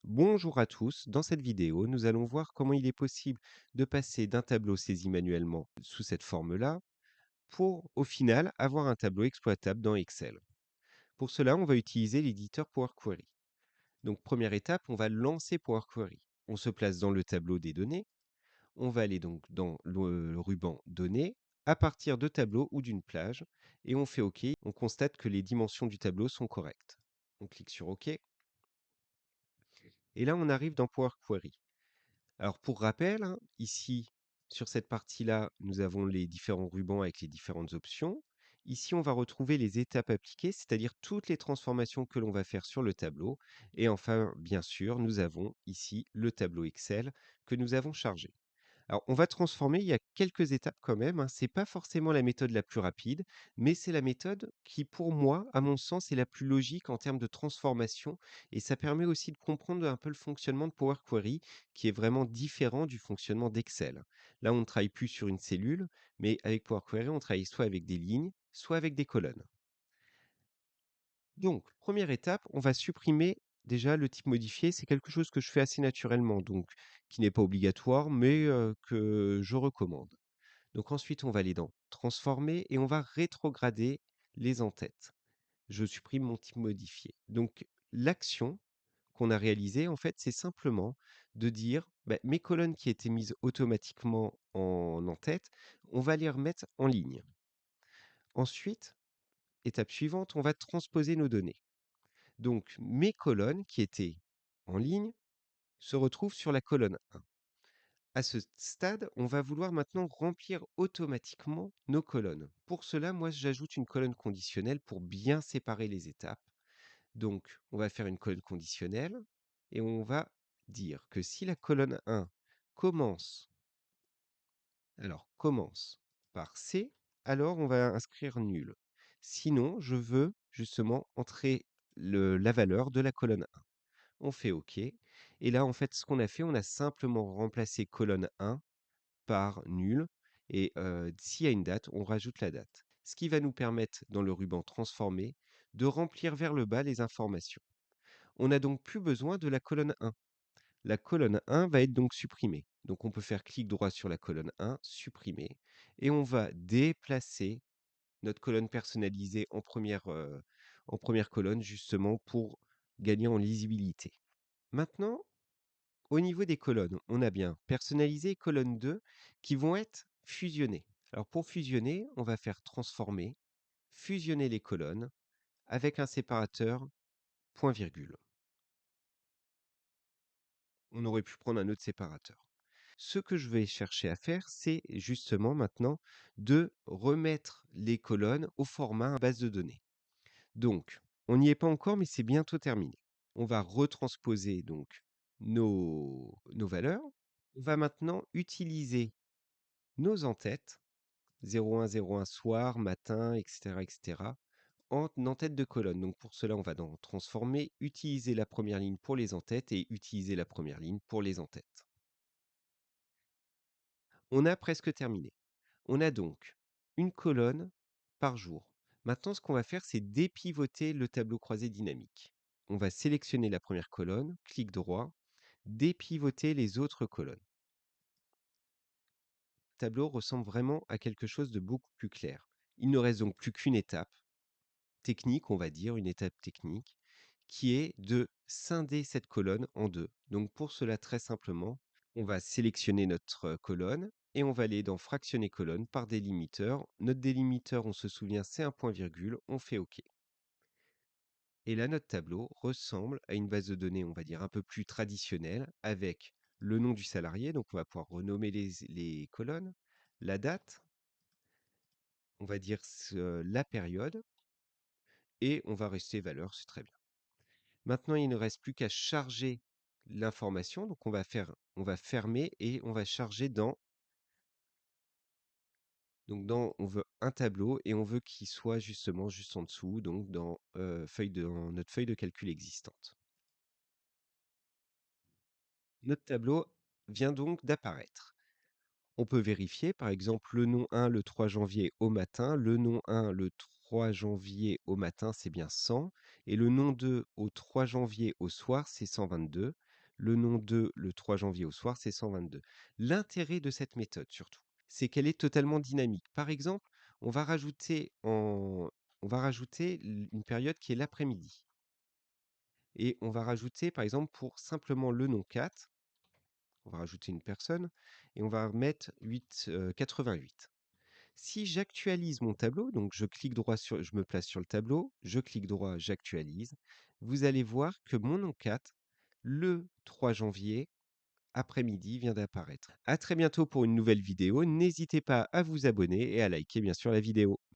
Bonjour à tous, dans cette vidéo, nous allons voir comment il est possible de passer d'un tableau saisi manuellement sous cette forme-là pour, au final, avoir un tableau exploitable dans Excel. Pour cela, on va utiliser l'éditeur Power Query. Donc, première étape, on va lancer Power Query. On se place dans le tableau des données. On va aller donc dans le ruban Données, à partir de tableau ou d'une plage, et on fait OK. On constate que les dimensions du tableau sont correctes. On clique sur OK, et là, on arrive dans Power Query. Alors pour rappel, hein, ici, sur cette partie-là, nous avons les différents rubans avec les différentes options. Ici, on va retrouver les étapes appliquées, c'est-à-dire toutes les transformations que l'on va faire sur le tableau. Et enfin, bien sûr, nous avons ici le tableau Excel que nous avons chargé. Alors, on va transformer, il y a quelques étapes quand même, hein. C'est pas forcément la méthode la plus rapide, mais c'est la méthode qui, pour moi, à mon sens, est la plus logique en termes de transformation. Et ça permet aussi de comprendre un peu le fonctionnement de Power Query, qui est vraiment différent du fonctionnement d'Excel. Là, on ne travaille plus sur une cellule, mais avec Power Query, on travaille soit avec des lignes, soit avec des colonnes. Donc, première étape, on va supprimer déjà le type modifié. C'est quelque chose que je fais assez naturellement, donc qui n'est pas obligatoire, mais que je recommande. Donc ensuite, on va aller dans Transformer et on va rétrograder les en-têtes. Je supprime mon type modifié. Donc l'action qu'on a réalisée, en fait, c'est simplement de dire bah, mes colonnes qui étaient mises automatiquement en en-tête, on va les remettre en ligne. Ensuite, étape suivante, on va transposer nos données. Donc mes colonnes qui étaient en ligne se retrouvent sur la colonne 1. À ce stade, on va vouloir maintenant remplir automatiquement nos colonnes. Pour cela, moi, j'ajoute une colonne conditionnelle pour bien séparer les étapes. Donc, on va faire une colonne conditionnelle et on va dire que si la colonne 1 commence, commence par C, alors on va inscrire nul. Sinon, je veux justement entrer la valeur de la colonne 1. On fait OK. Et là, en fait, ce qu'on a fait, on a simplement remplacé colonne 1 par nul. Et s'il y a une date, on rajoute la date. Ce qui va nous permettre, dans le ruban transformé, de remplir vers le bas les informations. On n'a donc plus besoin de la colonne 1. La colonne 1 va être donc supprimée. Donc on peut faire clic droit sur la colonne 1, supprimer, et on va déplacer notre colonne personnalisée en première colonne, justement pour gagner en lisibilité. Maintenant, au niveau des colonnes, on a bien personnalisé et colonne 2 qui vont être fusionnées. Alors pour fusionner, on va faire transformer, fusionner les colonnes avec un séparateur point virgule. On aurait pu prendre un autre séparateur. Ce que je vais chercher à faire, c'est justement maintenant de remettre les colonnes au format base de données. Donc, on n'y est pas encore, mais c'est bientôt terminé. On va retransposer donc nos valeurs. On va maintenant utiliser nos en-têtes, 0101 soir, matin, etc., etc., en en-tête de colonne. Donc pour cela, on va dans Transformer, utiliser la première ligne pour les en-têtes et utiliser la première ligne pour les en-têtes. On a presque terminé. On a donc une colonne par jour. Maintenant, ce qu'on va faire, c'est dépivoter le tableau croisé dynamique. On va sélectionner la première colonne, clic droit, dépivoter les autres colonnes. Le tableau ressemble vraiment à quelque chose de beaucoup plus clair. Il ne reste donc plus qu'une étape technique, on va dire, une étape technique, qui est de scinder cette colonne en deux. Donc pour cela, très simplement, on va sélectionner notre colonne et on va aller dans fractionner colonne par délimiteur. Notre délimiteur, on se souvient, c'est un point virgule, on fait OK. Et là, notre tableau ressemble à une base de données, on va dire, un peu plus traditionnelle, avec le nom du salarié, donc on va pouvoir renommer les colonnes, la date, on va dire la période, et on va rester valeur, c'est très bien. Maintenant, il ne reste plus qu'à charger l'information. Donc, on va fermer et on va charger on veut un tableau et on veut qu'il soit justement juste en dessous, donc dans dans notre feuille de calcul existante. Notre tableau vient donc d'apparaître. On peut vérifier, par exemple, le nom 1 le 3 janvier au matin, le nom 1 le 3 janvier au matin, c'est bien 100, et le nom 2 au 3 janvier au soir, c'est 122. Le nom de le 3 janvier au soir, c'est 122. L'intérêt de cette méthode surtout, c'est qu'elle est totalement dynamique. Par exemple, on va rajouter en on va rajouter une période qui est l'après-midi et on va rajouter, par exemple, pour simplement le nom 4, on va rajouter une personne et on va mettre 88. Si j'actualise mon tableau, donc je me place sur le tableau, je clique droit, j'actualise, vous allez voir que mon nom 4, le 3 janvier, après-midi, vient d'apparaître. À très bientôt pour une nouvelle vidéo. N'hésitez pas à vous abonner et à liker bien sûr la vidéo.